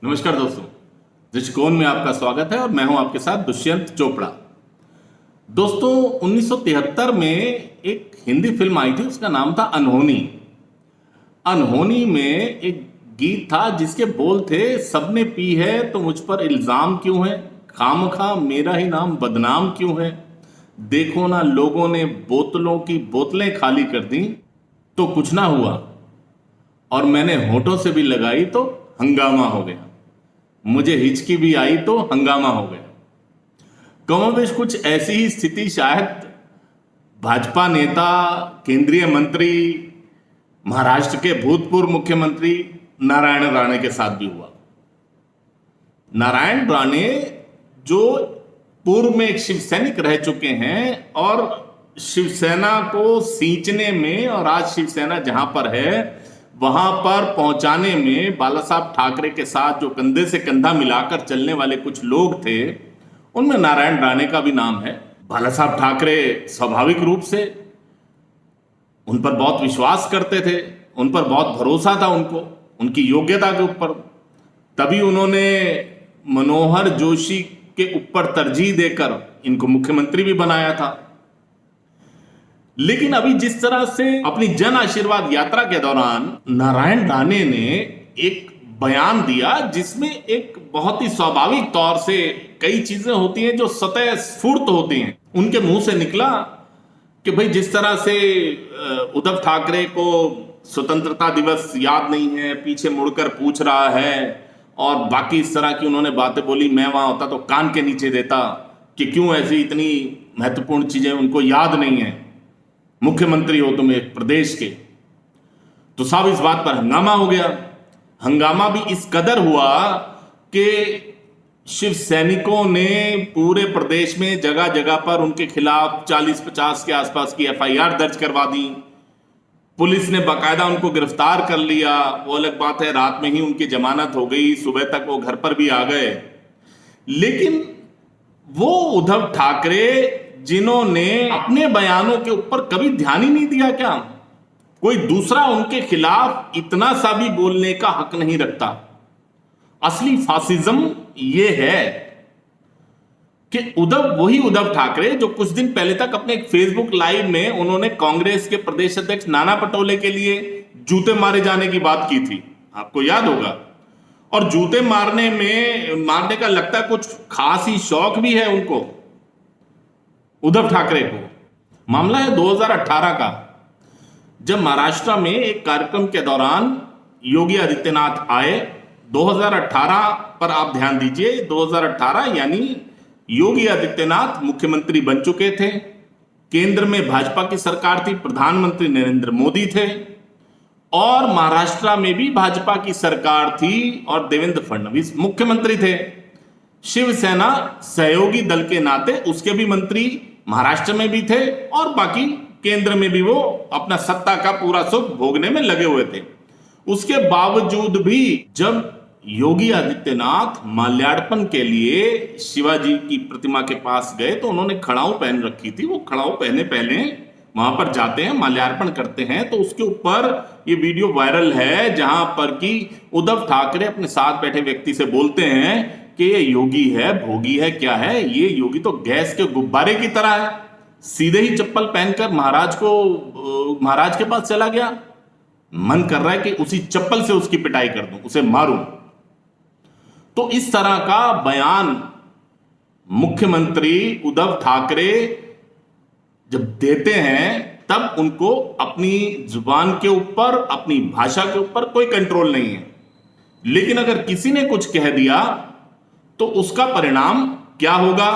नमस्कार दोस्तों, दृष्टिकोण में आपका स्वागत है और मैं हूं आपके साथ दुष्यंत चोपड़ा। दोस्तों, 1973 में एक हिंदी फिल्म आई थी, उसका नाम था अनहोनी। अनहोनी में एक गीत था जिसके बोल थे, सबने पी है तो मुझ पर इल्जाम क्यों है, खामखा मेरा ही नाम बदनाम क्यों है, देखो ना लोगों ने बोतलों की बोतलें खाली कर दी तो कुछ ना हुआ, और मैंने होठों से भी लगाई तो हंगामा हो गया, मुझे हिचकी भी आई तो हंगामा हो गया। कमोबेश कुछ ऐसी ही स्थिति शायद भाजपा नेता, केंद्रीय मंत्री, महाराष्ट्र के भूतपूर्व मुख्यमंत्री नारायण राणे के साथ भी हुआ। नारायण राणे जो पूर्व में एक शिव सैनिक रह चुके हैं और शिवसेना को सींचने में, और आज शिवसेना जहां पर है वहां पर पहुंचाने में बाला साहब ठाकरे के साथ जो कंधे से कंधा मिलाकर चलने वाले कुछ लोग थे, उनमें नारायण राणे का भी नाम है। बाला साहब ठाकरे स्वाभाविक रूप से उन पर बहुत विश्वास करते थे, उन पर बहुत भरोसा था उनको, उनकी योग्यता के ऊपर। तभी उन्होंने मनोहर जोशी के ऊपर तरजीह देकर इनको मुख्यमंत्री भी बनाया था। लेकिन अभी जिस तरह से अपनी जन आशीर्वाद यात्रा के दौरान नारायण राणे ने एक बयान दिया जिसमें एक बहुत ही स्वाभाविक तौर से कई चीजें होती हैं जो स्वतः स्फूर्त होती हैं, उनके मुंह से निकला कि भाई जिस तरह से उद्धव ठाकरे को स्वतंत्रता दिवस याद नहीं है, पीछे मुड़कर पूछ रहा है, और बाकी इस तरह की उन्होंने बातें बोली, मैं वहां होता तो कान के नीचे देता कि क्यों ऐसी इतनी महत्वपूर्ण चीजें उनको याद नहीं है, मुख्यमंत्री हो तुम एक प्रदेश के। तो साहब इस बात पर हंगामा हो गया। हंगामा भी इस कदर हुआ कि शिव सैनिकों ने पूरे प्रदेश में जगह जगह पर उनके खिलाफ 40-50 के आसपास की एफआईआर दर्ज करवा दी। पुलिस ने बाकायदा उनको गिरफ्तार कर लिया। वो अलग बात है, रात में ही उनकी जमानत हो गई, सुबह तक वो घर पर भी आ गए। लेकिन वो उद्धव ठाकरे जिन्होंने अपने बयानों के ऊपर कभी ध्यान ही नहीं दिया, क्या कोई दूसरा उनके खिलाफ इतना सा भी बोलने का हक नहीं रखता? असली फासिज्म ये है कि वही उद्धव ठाकरे जो कुछ दिन पहले तक अपने एक फेसबुक लाइव में उन्होंने कांग्रेस के प्रदेश अध्यक्ष नाना पटोले के लिए जूते मारे जाने की बात की थी, आपको याद होगा। और जूते मारने का लगता है कुछ खास ही शौक भी है उनको, उद्धव ठाकरे को। मामला है 2018 का, जब महाराष्ट्र में एक कार्यक्रम के दौरान योगी आदित्यनाथ आए। 2018 पर आप ध्यान दीजिए, 2018 यानी योगी आदित्यनाथ मुख्यमंत्री बन चुके थे, केंद्र में भाजपा की सरकार थी, प्रधानमंत्री नरेंद्र मोदी थे, और महाराष्ट्र में भी भाजपा की सरकार थी और देवेंद्र फडणवीस मुख्यमंत्री थे। शिवसेना सहयोगी दल के नाते उसके भी मंत्री महाराष्ट्र में भी थे और बाकी केंद्र में भी वो अपना सत्ता का पूरा सुख भोगने में लगे हुए थे। उसके बावजूद भी जब योगी आदित्यनाथ माल्यार्पण के लिए शिवाजी की प्रतिमा के पास गए तो उन्होंने खड़ाऊ पहन रखी थी। वो खड़ाऊ पहने पहले वहां पर जाते हैं, माल्यार्पण करते हैं, तो उसके ऊपर ये वीडियो वायरल है जहां पर कि उद्धव ठाकरे अपने साथ बैठे व्यक्ति से बोलते हैं कि ये योगी है, भोगी है, क्या है ये, योगी तो गैस के गुब्बारे की तरह है। सीधे ही चप्पल पहनकर महाराज के पास चला गया। मन कर रहा है कि उसी चप्पल से उसकी पिटाई कर दूं, उसे मारूं। तो इस तरह का बयान मुख्यमंत्री उद्धव ठाकरे जब देते हैं तब उनको अपनी जुबान के ऊपर, अपनी भाषा के ऊपर कोई कंट्रोल नहीं है। लेकिन अगर किसी ने कुछ कह दिया तो उसका परिणाम क्या होगा?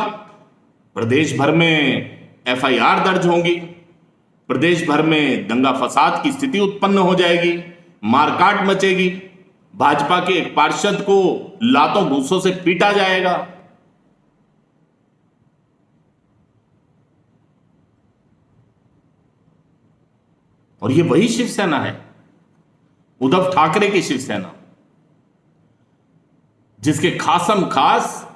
प्रदेश भर में एफआईआर दर्ज होंगी, प्रदेश भर में दंगा फसाद की स्थिति उत्पन्न हो जाएगी, मारकाट मचेगी, भाजपा के एक पार्षद को लातों घूसों से पीटा जाएगा। और ये वही शिवसेना है, उद्धव ठाकरे की शिवसेना, जिसके खासम खास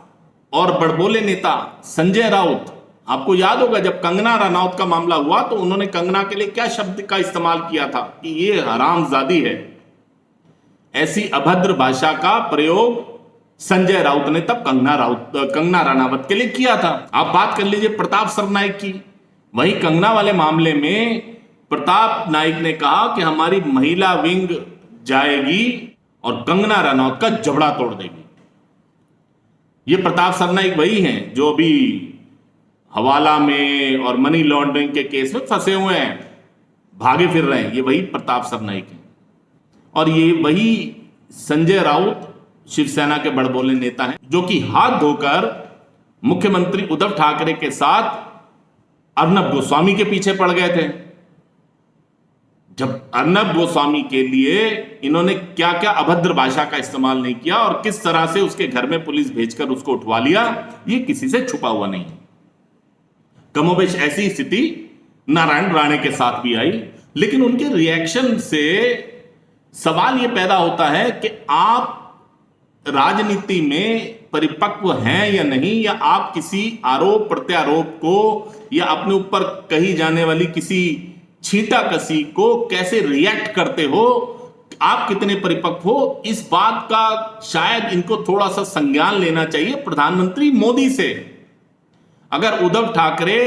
और बड़बोले नेता संजय राउत, आपको याद होगा जब कंगना रनौत का मामला हुआ तो उन्होंने कंगना के लिए क्या शब्द का इस्तेमाल किया था कि ये हरामजादी है। ऐसी अभद्र भाषा का प्रयोग संजय राउत ने तब कंगना रनावत के लिए किया था। आप बात कर लीजिए प्रताप सरनाइक की। वही कंगना वाले मामले में प्रताप नाइक ने कहा कि हमारी महिला विंग जाएगी और कंगना रनौत का जबड़ा तोड़ देगी। ये प्रताप सरनाइक वही हैं जो अभी हवाला में और मनी लॉन्ड्रिंग के केस में फंसे हुए हैं, भागे फिर रहे हैं। ये वही प्रताप सरनाइक हैं। और ये वही संजय राउत शिवसेना के बड़बोले नेता हैं जो कि हाथ धोकर मुख्यमंत्री उद्धव ठाकरे के साथ अर्नब गोस्वामी के पीछे पड़ गए थे। जब अर्नब गोस्वामी के लिए इन्होंने क्या क्या अभद्र भाषा का इस्तेमाल नहीं किया और किस तरह से उसके घर में पुलिस भेजकर उसको उठवा लिया, ये किसी से छुपा हुआ नहीं। कमोबेश ऐसी स्थिति नारायण राणे के साथ भी आई, लेकिन उनके रिएक्शन से सवाल यह पैदा होता है कि आप राजनीति में परिपक्व हैं या नहीं, या आप किसी आरोप प्रत्यारोप को या अपने ऊपर कही जाने वाली किसी छींटा कसी को कैसे रिएक्ट करते हो, आप कितने परिपक्व हो। इस बात का शायद इनको थोड़ा सा संज्ञान लेना चाहिए प्रधानमंत्री मोदी से। अगर उद्धव ठाकरे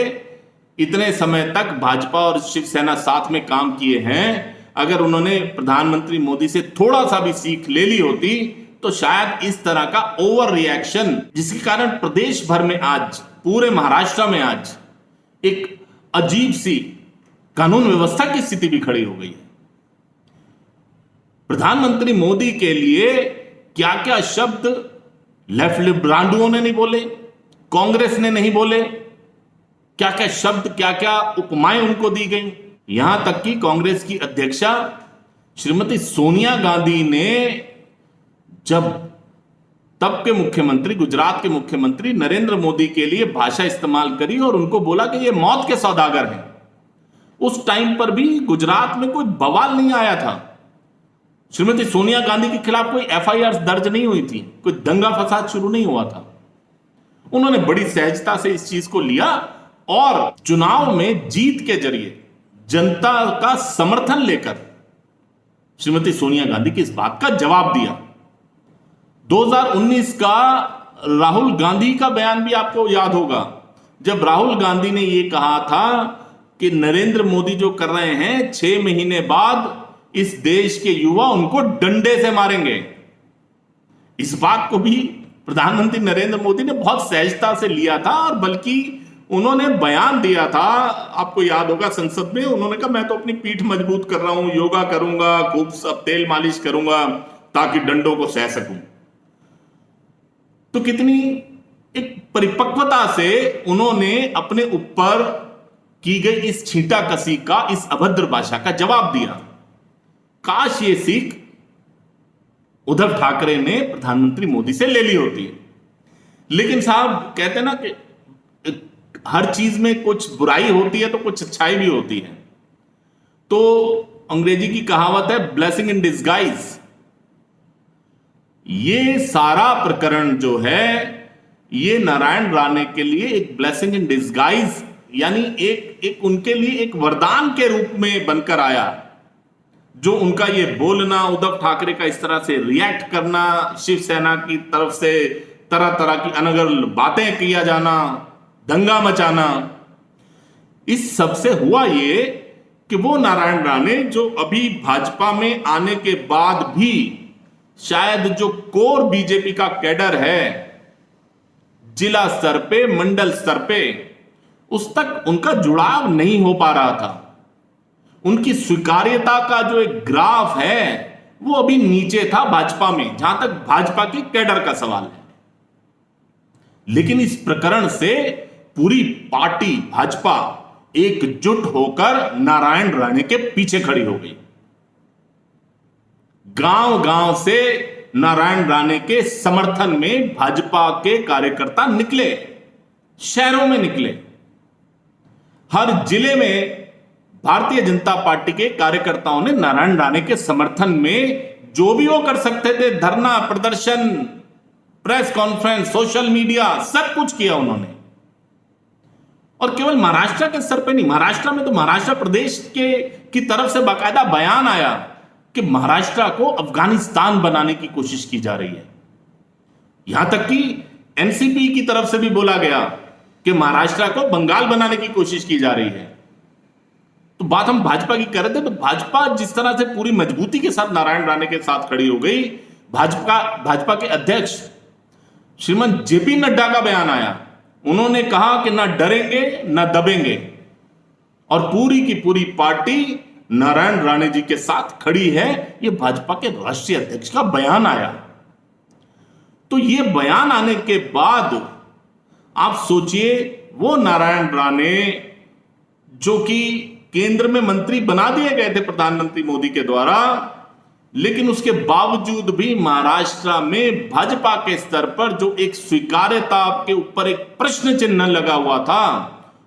इतने समय तक भाजपा और शिवसेना साथ में काम किए हैं, अगर उन्होंने प्रधानमंत्री मोदी से थोड़ा सा भी सीख ले ली होती तो शायद इस तरह का ओवर रिएक्शन, जिसके कारण प्रदेश भर में आज, पूरे महाराष्ट्र में आज एक अजीब सी कानून व्यवस्था की स्थिति भी खड़ी हो गई है। प्रधानमंत्री मोदी के लिए क्या क्या शब्द लेफ्ट लिबरांडुओं ने नहीं बोले, कांग्रेस ने नहीं बोले, क्या क्या शब्द, क्या क्या उपमाएं उनको दी गई। यहां तक कि कांग्रेस की अध्यक्षा श्रीमती सोनिया गांधी ने जब तब के मुख्यमंत्री, गुजरात के मुख्यमंत्री नरेंद्र मोदी के लिए भाषा इस्तेमाल करी और उनको बोला कि ये मौत के सौदागर हैं। उस टाइम पर भी गुजरात में कोई बवाल नहीं आया था। श्रीमती सोनिया गांधी के खिलाफ कोई एफआईआर दर्ज नहीं हुई थी, कोई दंगा फसाद शुरू नहीं हुआ था। उन्होंने बड़ी सहजता से इस चीज को लिया और चुनाव में जीत के जरिए जनता का समर्थन लेकर श्रीमती सोनिया गांधी की इस बात का जवाब दिया। 2019 का राहुल गांधी का बयान भी आपको याद होगा, जब राहुल गांधी ने यह कहा था कि नरेंद्र मोदी जो कर रहे हैं 6 महीने बाद इस देश के युवा उनको डंडे से मारेंगे। इस बात को भी प्रधानमंत्री नरेंद्र मोदी ने बहुत सहजता से लिया था और बल्कि उन्होंने बयान दिया था, आपको याद होगा संसद में, उन्होंने कहा मैं तो अपनी पीठ मजबूत कर रहा हूं, योगा करूंगा, खूब सब तेल मालिश करूंगा ताकि डंडों को सह सकूं। तो कितनी एक परिपक्वता से उन्होंने अपने ऊपर की गई इस छींटा कसी का, इस अभद्र भाषा का जवाब दिया। काश ये सीख उद्धव ठाकरे ने प्रधानमंत्री मोदी से ले ली होती है। लेकिन साहब कहते हैं ना कि हर चीज में कुछ बुराई होती है तो कुछ अच्छाई भी होती है। तो अंग्रेजी की कहावत है ब्लेसिंग इन डिस्गाइज। ये सारा प्रकरण जो है ये नारायण राणे के लिए एक ब्लेसिंग इन डिस्गाइज, यानी एक उनके लिए एक वरदान के रूप में बनकर आया। जो उनका ये बोलना, उद्धव ठाकरे का इस तरह से रिएक्ट करना, शिवसेना की तरफ से तरह तरह की अनर्गल बातें किया जाना, दंगा मचाना, इस सब से हुआ ये कि वो नारायण राणे जो अभी भाजपा में आने के बाद भी शायद जो कोर बीजेपी का कैडर है, जिला स्तर पे, मंडल स्तर पे, उस तक उनका जुड़ाव नहीं हो पा रहा था। उनकी स्वीकार्यता का जो एक ग्राफ है वो अभी नीचे था भाजपा में, जहां तक भाजपा के कैडर का सवाल है। लेकिन इस प्रकरण से पूरी पार्टी भाजपा एकजुट होकर नारायण राणे के पीछे खड़ी हो गई। गांव गांव से नारायण राणे के समर्थन में भाजपा के कार्यकर्ता निकले, शहरों में निकले। हर जिले में भारतीय जनता पार्टी के कार्यकर्ताओं ने नारायण राणे के समर्थन में जो भी वो कर सकते थे, धरना, प्रदर्शन, प्रेस कॉन्फ्रेंस, सोशल मीडिया, सब कुछ किया उन्होंने। और केवल महाराष्ट्र के स्तर पे नहीं, महाराष्ट्र में तो महाराष्ट्र प्रदेश की तरफ से बाकायदा बयान आया कि महाराष्ट्र को अफगानिस्तान बनाने की कोशिश की जा रही है। यहां तक कि एनसीपी की तरफ से भी बोला गया कि महाराष्ट्र को बंगाल बनाने की कोशिश की जा रही है। तो बात हम भाजपा की कर रहे थे, तो भाजपा जिस तरह से पूरी मजबूती के साथ नारायण राणे के साथ खड़ी हो गई, भाजपा के अध्यक्ष श्रीमान जेपी नड्डा का बयान आया, उन्होंने कहा कि ना डरेंगे ना दबेंगे, और पूरी की पूरी पार्टी नारायण राणे जी के साथ खड़ी है। यह भाजपा के राष्ट्रीय अध्यक्ष का बयान आया। तो यह बयान आने के बाद आप सोचिए, वो नारायण राणे जो कि केंद्र में मंत्री बना दिए गए थे प्रधानमंत्री मोदी के द्वारा, लेकिन उसके बावजूद भी महाराष्ट्र में भाजपा के स्तर पर जो एक स्वीकार्यता के ऊपर एक प्रश्न चिन्ह लगा हुआ था,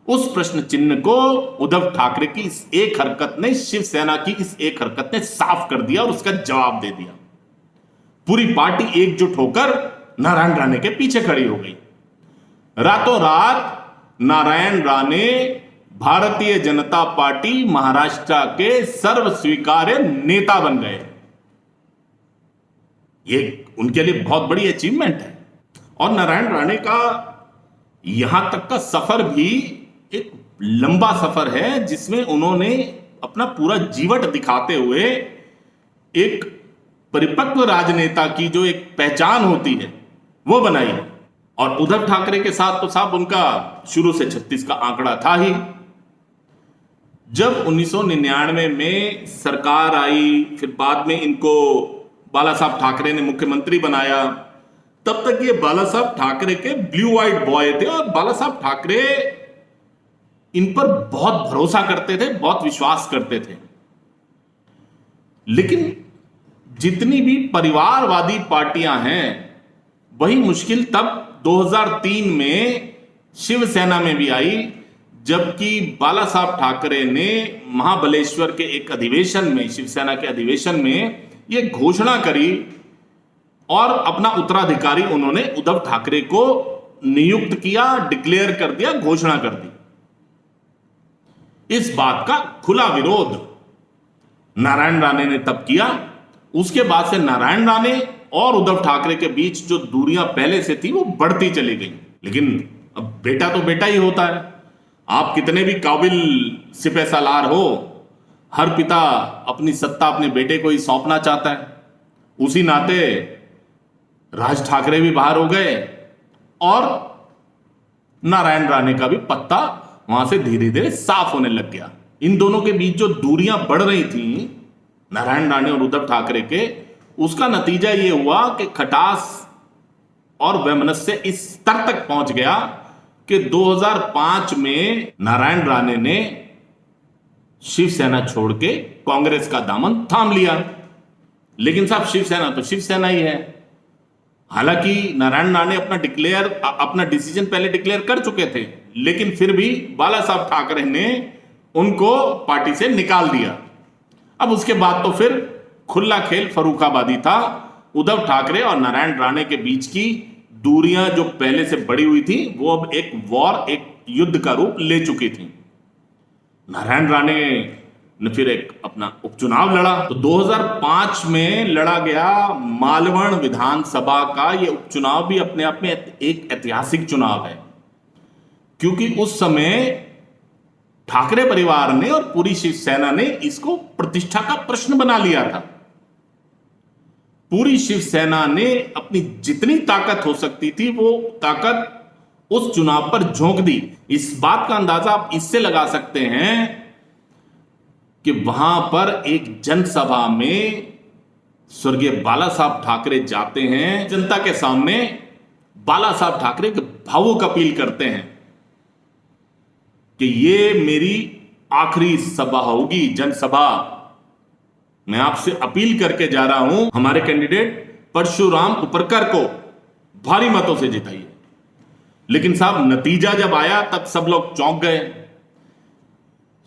उस प्रश्न चिन्ह को उद्धव ठाकरे की इस एक हरकत ने, शिवसेना की इस एक हरकत ने साफ कर दिया और उसका जवाब दे दिया। पूरी पार्टी एकजुट होकर नारायण राणे के पीछे खड़ी हो गई। रातों रात नारायण राणे भारतीय जनता पार्टी महाराष्ट्र के सर्व स्वीकार्य नेता बन गए। ये उनके लिए बहुत बड़ी अचीवमेंट है। और नारायण राणे का यहां तक का सफर भी एक लंबा सफर है, जिसमें उन्होंने अपना पूरा जीवट दिखाते हुए एक परिपक्व राजनेता की जो एक पहचान होती है वो बनाई है। और उद्धव ठाकरे के साथ तो साहब उनका शुरू से 36 का आंकड़ा था ही। जब 1999 में सरकार आई, फिर बाद में इनको बाला साहब ठाकरे ने मुख्यमंत्री बनाया, तब तक ये बाला साहब ठाकरे के ब्लू आइड बॉय थे और बाला साहब ठाकरे इन पर बहुत भरोसा करते थे, बहुत विश्वास करते थे। लेकिन जितनी भी परिवारवादी पार्टियां हैं, वही मुश्किल तब 2003 में शिवसेना में भी आई, जबकि बाला साहब ठाकरे ने महाबलेश्वर के एक अधिवेशन में, शिवसेना के अधिवेशन में यह घोषणा करी और अपना उत्तराधिकारी उन्होंने उद्धव ठाकरे को नियुक्त किया, डिक्लेयर कर दिया, घोषणा कर दी। इस बात का खुला विरोध नारायण राणे ने तब किया। उसके बाद से नारायण राणे और उद्धव ठाकरे के बीच जो दूरियां पहले से थी वो बढ़ती चली गई। लेकिन अब बेटा तो बेटा ही होता है। आप कितने भी काबिल सिपह सालार हो, हर पिता अपनी सत्ता अपने बेटे को ही सौंपना चाहता है। उसी नाते राज ठाकरे भी बाहर हो गए और नारायण राणे का भी पत्ता वहां से धीरे धीरे साफ होने लग गया। इन दोनों के बीच जो दूरियां बढ़ रही थी नारायण राणे और उद्धव ठाकरे के, उसका नतीजा यह हुआ कि खटास और वैमनस्य इस स्तर तक पहुंच गया कि 2005 में नारायण राणे ने शिवसेना छोड़ के कांग्रेस का दामन थाम लिया। लेकिन साहब शिवसेना तो शिवसेना ही है। हालांकि नारायण राणे अपना डिसीजन पहले डिक्लेयर कर चुके थे, लेकिन फिर भी बाला साहब ठाकरे ने उनको पार्टी से निकाल दिया। अब उसके बाद तो फिर खुला खेल फर्रुखाबादी था। उद्धव ठाकरे और नारायण राणे के बीच की दूरियां जो पहले से बढ़ी हुई थी, वो अब एक वॉर, एक युद्ध का रूप ले चुकी थी। नारायण राणे ने फिर एक अपना उपचुनाव लड़ा। तो 2005 में लड़ा गया मालवण विधानसभा का ये उपचुनाव भी अपने आप में एक ऐतिहासिक चुनाव है, क्योंकि उस समय ठाकरे परिवार ने और पूरी शिवसेना ने इसको प्रतिष्ठा का प्रश्न बना लिया था। पूरी शिवसेना ने अपनी जितनी ताकत हो सकती थी वो ताकत उस चुनाव पर झोंक दी। इस बात का अंदाजा आप इससे लगा सकते हैं कि वहां पर एक जनसभा में स्वर्गीय बाला साहब ठाकरे जाते हैं, जनता के सामने बाला साहब ठाकरे के भावुक अपील करते हैं कि ये मेरी आखिरी सभा होगी, जनसभा। मैं आपसे अपील करके जा रहा हूं, हमारे कैंडिडेट परशुराम उपरकर को भारी मतों से जिताइए। लेकिन साहब नतीजा जब आया तब सब लोग चौंक गए।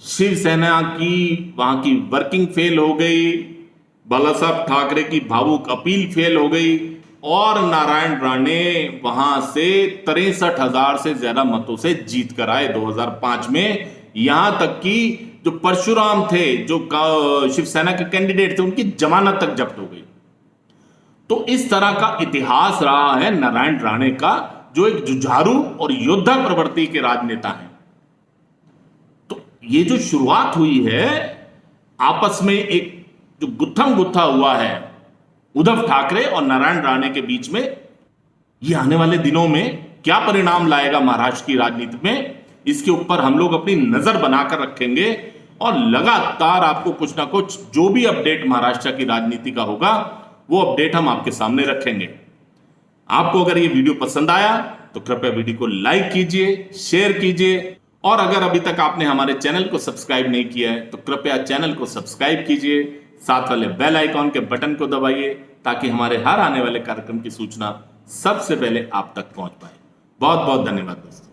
शिवसेना की वहां की वर्किंग फेल हो गई, बाला साहब ठाकरे की भावुक अपील फेल हो गई और नारायण राणे वहां से 63,000 से ज्यादा मतों से जीत कर आए 2005 में। यहां तक कि जो परशुराम थे, जो शिवसेना के कैंडिडेट थे, उनकी जमानत तक जब्त हो गई। तो इस तरह का इतिहास रहा है नारायण राणे का, जो एक जुझारू और योद्धा प्रवृत्ति के राजनेता हैं। तो ये जो शुरुआत हुई है आपस में, एक जो गुत्थम गुत्था हुआ है उद्धव ठाकरे और नारायण राणे के बीच में, ये आने वाले दिनों में क्या परिणाम लाएगा महाराष्ट्र की राजनीति में, इसके ऊपर हम लोग अपनी नजर बनाकर रखेंगे और लगातार आपको कुछ ना कुछ जो भी अपडेट महाराष्ट्र की राजनीति का होगा वो अपडेट हम आपके सामने रखेंगे। आपको अगर ये वीडियो पसंद आया तो कृपया वीडियो को लाइक कीजिए, शेयर कीजिए, और अगर अभी तक आपने हमारे चैनल को सब्सक्राइब नहीं किया है तो कृपया चैनल को सब्सक्राइब कीजिए, साथ वाले बेल आइकॉन के बटन को दबाइए ताकि हमारे हर आने वाले कार्यक्रम की सूचना सबसे पहले आप तक पहुंच पाए। बहुत बहुत धन्यवाद दोस्तों।